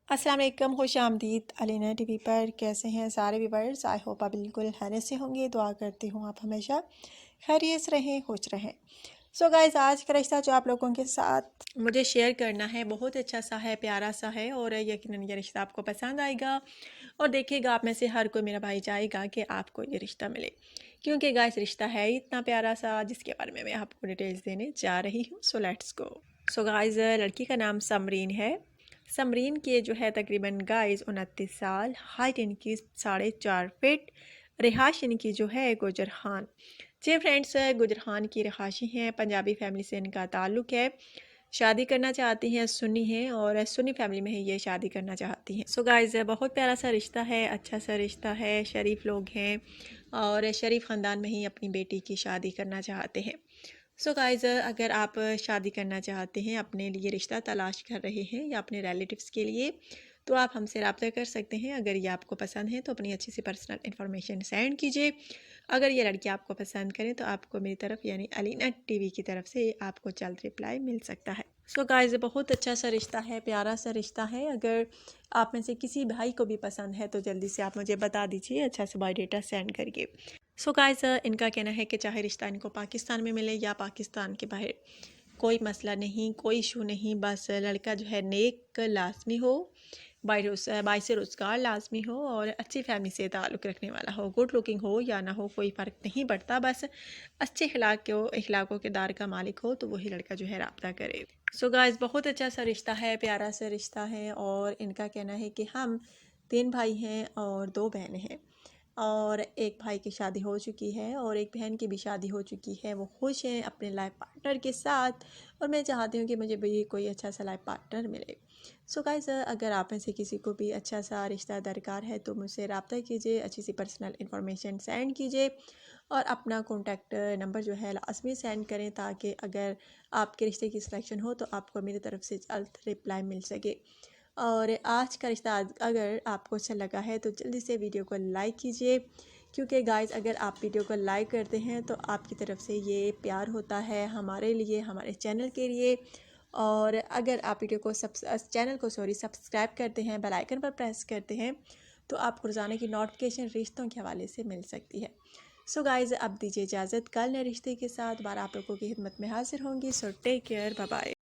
अस्सलाम वालेकुम, खुश आमदीद अलीना टीवी पर। कैसे हैं सारे व्यूअर्स? आई होप आप बिल्कुल खैरियत से होंगे। दुआ करती हूँ आप हमेशा खैरियत से रहें, खुश रहें। सो गाइस, आज का रिश्ता जो आप लोगों के साथ मुझे शेयर करना है बहुत अच्छा सा है, प्यारा सा है और यकीनन ये रिश्ता आपको पसंद आएगा और देखिएगा आप में से हर कोई मेरा भाई चाहेगा कि आपको ये रिश्ता मिले, क्योंकि गाइस रिश्ता है ही इतना प्यारा सा जिसके बारे में मैं आपको डिटेल्स देने जा रही हूँ। So let's go. So guys, लड़की का नाम समरीन है। समरीन की जो है तकरीबन गाइस 29 साल, हाइट इनकी 4.5 फीट, रिहाश इनकी जो है गुजर खान। जी फ्रेंड्स, गुजर खान की रिहाशी हैं, पंजाबी फैमिली से इनका ताल्लुक़ है। शादी करना चाहती हैं, सुन्नी हैं और सुन्नी फैमिली में ही ये शादी करना चाहती हैं। सो गाइस, बहुत प्यारा सा रिश्ता है, अच्छा सा रिश्ता है, शरीफ लोग हैं और शरीफ ख़ानदान में ही अपनी बेटी की शादी करना चाहते हैं। सो गाइस, अगर आप शादी करना चाहते हैं, अपने लिए रिश्ता तलाश कर रहे हैं या अपने रिलेटिव्स के लिए, तो आप हमसे रब्ता कर सकते हैं। अगर ये आपको पसंद है तो अपनी अच्छी सी पर्सनल इन्फॉर्मेशन सेंड कीजिए। अगर ये लड़की आपको पसंद करे तो आपको मेरी तरफ यानी अलीना टीवी की तरफ से आपको जल्द रिप्लाई मिल सकता है। सो गाइस, बहुत अच्छा सा रिश्ता है, प्यारा सा रिश्ता है। अगर आप में से किसी भाई को भी पसंद है तो जल्दी से आप मुझे बता दीजिए अच्छा से बायोडाटा सेंड करके। सो गाइस, इनका कहना है कि चाहे रिश्ता इनको पाकिस्तान में मिले या पाकिस्तान के बाहर, कोई मसला नहीं, कोई इशू नहीं, बस लड़का जो है नेक लाजमी हो, बाइस रोज़गार लाजमी हो और अच्छी फैमिली से ताल्लुक़ रखने वाला हो। गुड लुकिंग हो या ना हो कोई फ़र्क नहीं पड़ता, बस अच्छे अखलाक़ों के दार का मालिक हो तो वही लड़का जो है रब्ता करे। सो गाइस, बहुत अच्छा सा रिश्ता है, प्यारा सा रिश्ता है और इनका कहना है कि हम 3 भाई हैं और 2 बहनें हैं और एक भाई की शादी हो चुकी है और एक बहन की भी शादी हो चुकी है। वो खुश हैं अपने लाइफ पार्टनर के साथ और मैं चाहती हूँ कि मुझे भी कोई अच्छा सा लाइफ पार्टनर मिले। सो गाइस, अगर आप में से किसी को भी अच्छा सा रिश्ता दरकार है तो मुझसे रब्ता कीजिए, अच्छी सी पर्सनल इन्फॉर्मेशन सेंड कीजिए और अपना कॉन्टैक्ट नंबर जो है लाजमी सेंड करें, ताकि अगर आपके रिश्ते की सिलेक्शन हो तो आपको मेरी तरफ से जल्द रिप्लाई मिल सके। और आज का रिश्ता अगर आपको अच्छा लगा है तो जल्दी से वीडियो को लाइक कीजिए, क्योंकि गाइस अगर आप वीडियो को लाइक करते हैं तो आपकी तरफ से ये प्यार होता है हमारे लिए, हमारे चैनल के लिए। और अगर आप वीडियो को चैनल को सब्सक्राइब करते हैं, बेल आइकन पर प्रेस करते हैं, तो आपको रोज़ाना की नोटिफिकेशन रिश्तों के हवाले से मिल सकती है। सो गाइस, अब दीजिए इजाज़त, कल नए रिश्ते के साथ बार आप लोगों की खिदमत में हाजिर होंगी। So take care, bye bye.